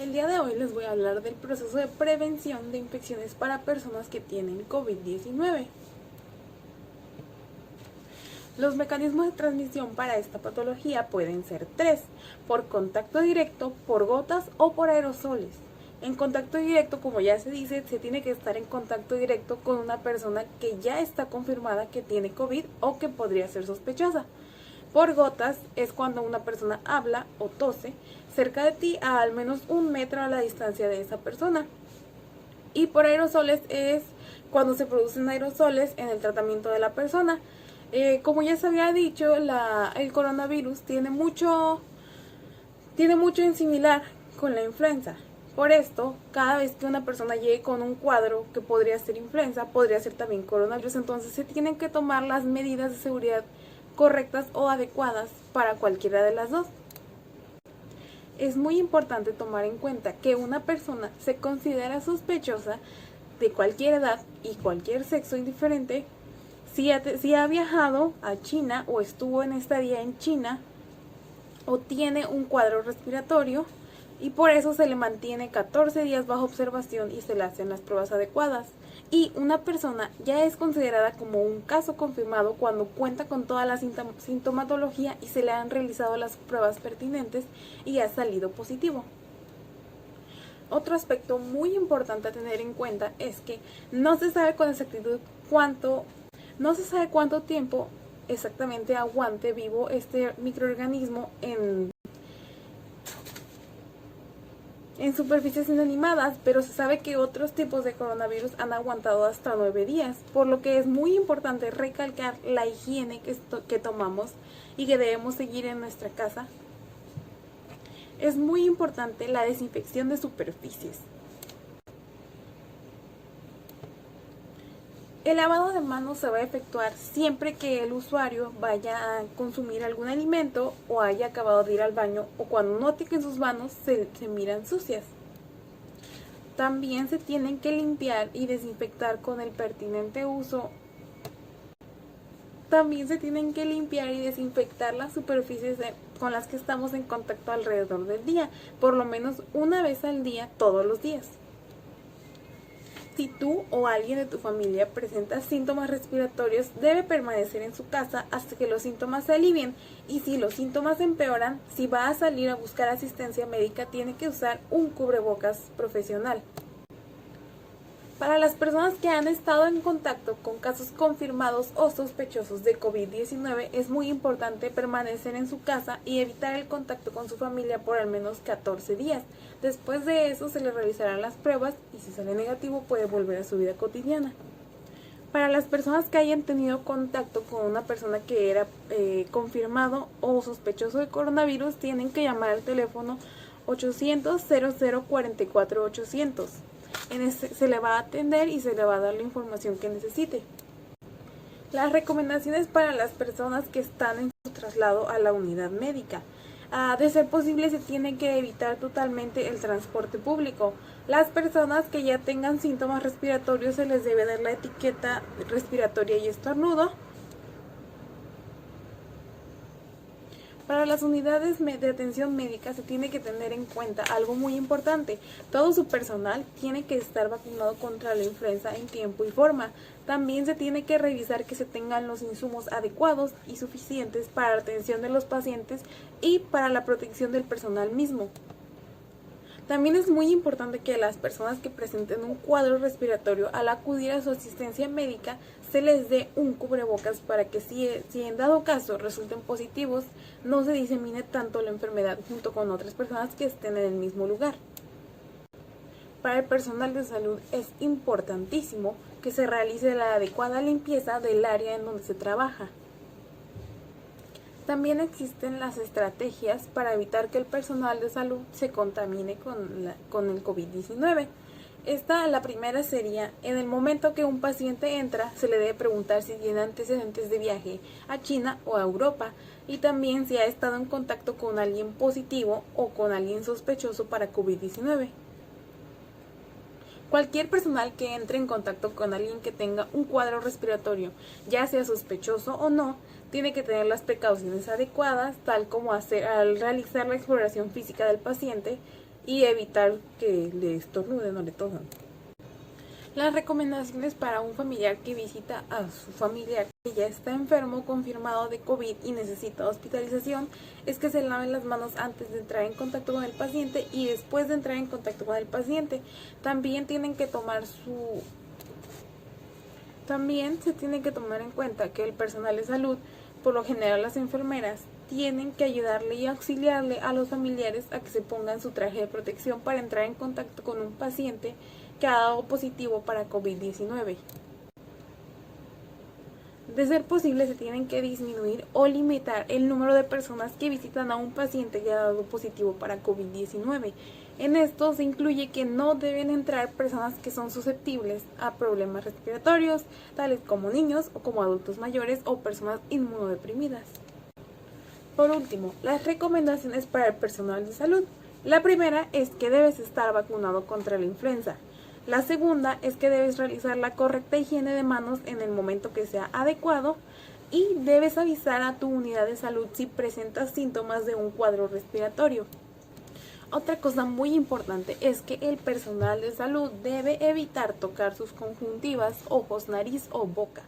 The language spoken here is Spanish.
El día de hoy les voy a hablar del proceso de prevención de infecciones para personas que tienen COVID-19. Los mecanismos de transmisión para esta patología pueden ser tres: por contacto directo, por gotas o por aerosoles. En contacto directo, como ya se dice, se tiene que estar en contacto directo con una persona que ya está confirmada que tiene COVID o que podría ser sospechosa. Por gotas es cuando una persona habla o tose cerca de ti a al menos 1 metro a la distancia de esa persona. Y por aerosoles es cuando se producen aerosoles en el tratamiento de la persona. Como ya se había dicho, el coronavirus tiene mucho en similar con la influenza. Por esto, cada vez que una persona llegue con un cuadro que podría ser influenza, podría ser también coronavirus, entonces se tienen que tomar las medidas de seguridad correctas o adecuadas para cualquiera de las dos. Es muy importante tomar en cuenta que una persona se considera sospechosa de cualquier edad y cualquier sexo indiferente si ha viajado a China o estuvo en estadía en China o tiene un cuadro respiratorio, y por eso se le mantiene 14 días bajo observación y se le hacen las pruebas adecuadas. Y una persona ya es considerada como un caso confirmado cuando cuenta con toda la sintomatología y se le han realizado las pruebas pertinentes y ha salido positivo. Otro aspecto muy importante a tener en cuenta es que no se sabe con exactitud cuánto tiempo exactamente aguante vivo este microorganismo en superficies inanimadas, pero se sabe que otros tipos de coronavirus han aguantado hasta 9 días, por lo que es muy importante recalcar la higiene que tomamos y que debemos seguir en nuestra casa. Es muy importante la desinfección de superficies. El lavado de manos se va a efectuar siempre que el usuario vaya a consumir algún alimento o haya acabado de ir al baño o cuando note que sus manos se miran sucias. También se tienen que limpiar y desinfectar con el pertinente uso. También se tienen que limpiar y desinfectar las superficies con las que estamos en contacto alrededor del día, por lo menos una vez al día, todos los días. Si tú o alguien de tu familia presenta síntomas respiratorios, debe permanecer en su casa hasta que los síntomas se alivien, y si los síntomas empeoran, si va a salir a buscar asistencia médica, tiene que usar un cubrebocas profesional. Para las personas que han estado en contacto con casos confirmados o sospechosos de COVID-19, es muy importante permanecer en su casa y evitar el contacto con su familia por al menos 14 días. Después de eso se le realizarán las pruebas y si sale negativo puede volver a su vida cotidiana. Para las personas que hayan tenido contacto con una persona que era confirmado o sospechoso de coronavirus, tienen que llamar al teléfono 800-0044-800. Se le va a atender y se le va a dar la información que necesite. Las recomendaciones para las personas que están en su traslado a la unidad médica. De ser posible, se tiene que evitar totalmente el transporte público. Las personas que ya tengan síntomas respiratorios se les debe dar la etiqueta respiratoria y estornudo. Para las unidades de atención médica se tiene que tener en cuenta algo muy importante: todo su personal tiene que estar vacunado contra la influenza en tiempo y forma. También se tiene que revisar que se tengan los insumos adecuados y suficientes para la atención de los pacientes y para la protección del personal mismo. También es muy importante que las personas que presenten un cuadro respiratorio, al acudir a su asistencia médica, se les dé un cubrebocas para que si en dado caso resulten positivos, no se disemine tanto la enfermedad junto con otras personas que estén en el mismo lugar. Para el personal de salud es importantísimo que se realice la adecuada limpieza del área en donde se trabaja. También existen las estrategias para evitar que el personal de salud se contamine con el COVID-19. La primera sería: en el momento que un paciente entra, se le debe preguntar si tiene antecedentes de viaje a China o a Europa, y también si ha estado en contacto con alguien positivo o con alguien sospechoso para COVID-19. Cualquier personal que entre en contacto con alguien que tenga un cuadro respiratorio, ya sea sospechoso o no, tiene que tener las precauciones adecuadas, tal como al realizar la exploración física del paciente y evitar que le estornuden o le tosan. Las recomendaciones para un familiar que visita a su familiar que ya está enfermo confirmado de COVID y necesita hospitalización es que se laven las manos antes de entrar en contacto con el paciente y después de entrar en contacto con el paciente. También se tiene que tomar en cuenta que el personal de salud, por lo general las enfermeras, tienen que ayudarle y auxiliarle a los familiares a que se pongan su traje de protección para entrar en contacto con un paciente que ha dado positivo para COVID-19. De ser posible, se tienen que disminuir o limitar el número de personas que visitan a un paciente que ha dado positivo para COVID-19. En esto se incluye que no deben entrar personas que son susceptibles a problemas respiratorios, tales como niños o como adultos mayores o personas inmunodeprimidas. Por último, las recomendaciones para el personal de salud. La primera es que debes estar vacunado contra la influenza. La segunda es que debes realizar la correcta higiene de manos en el momento que sea adecuado y debes avisar a tu unidad de salud si presentas síntomas de un cuadro respiratorio. Otra cosa muy importante es que el personal de salud debe evitar tocar sus conjuntivas, ojos, nariz o boca.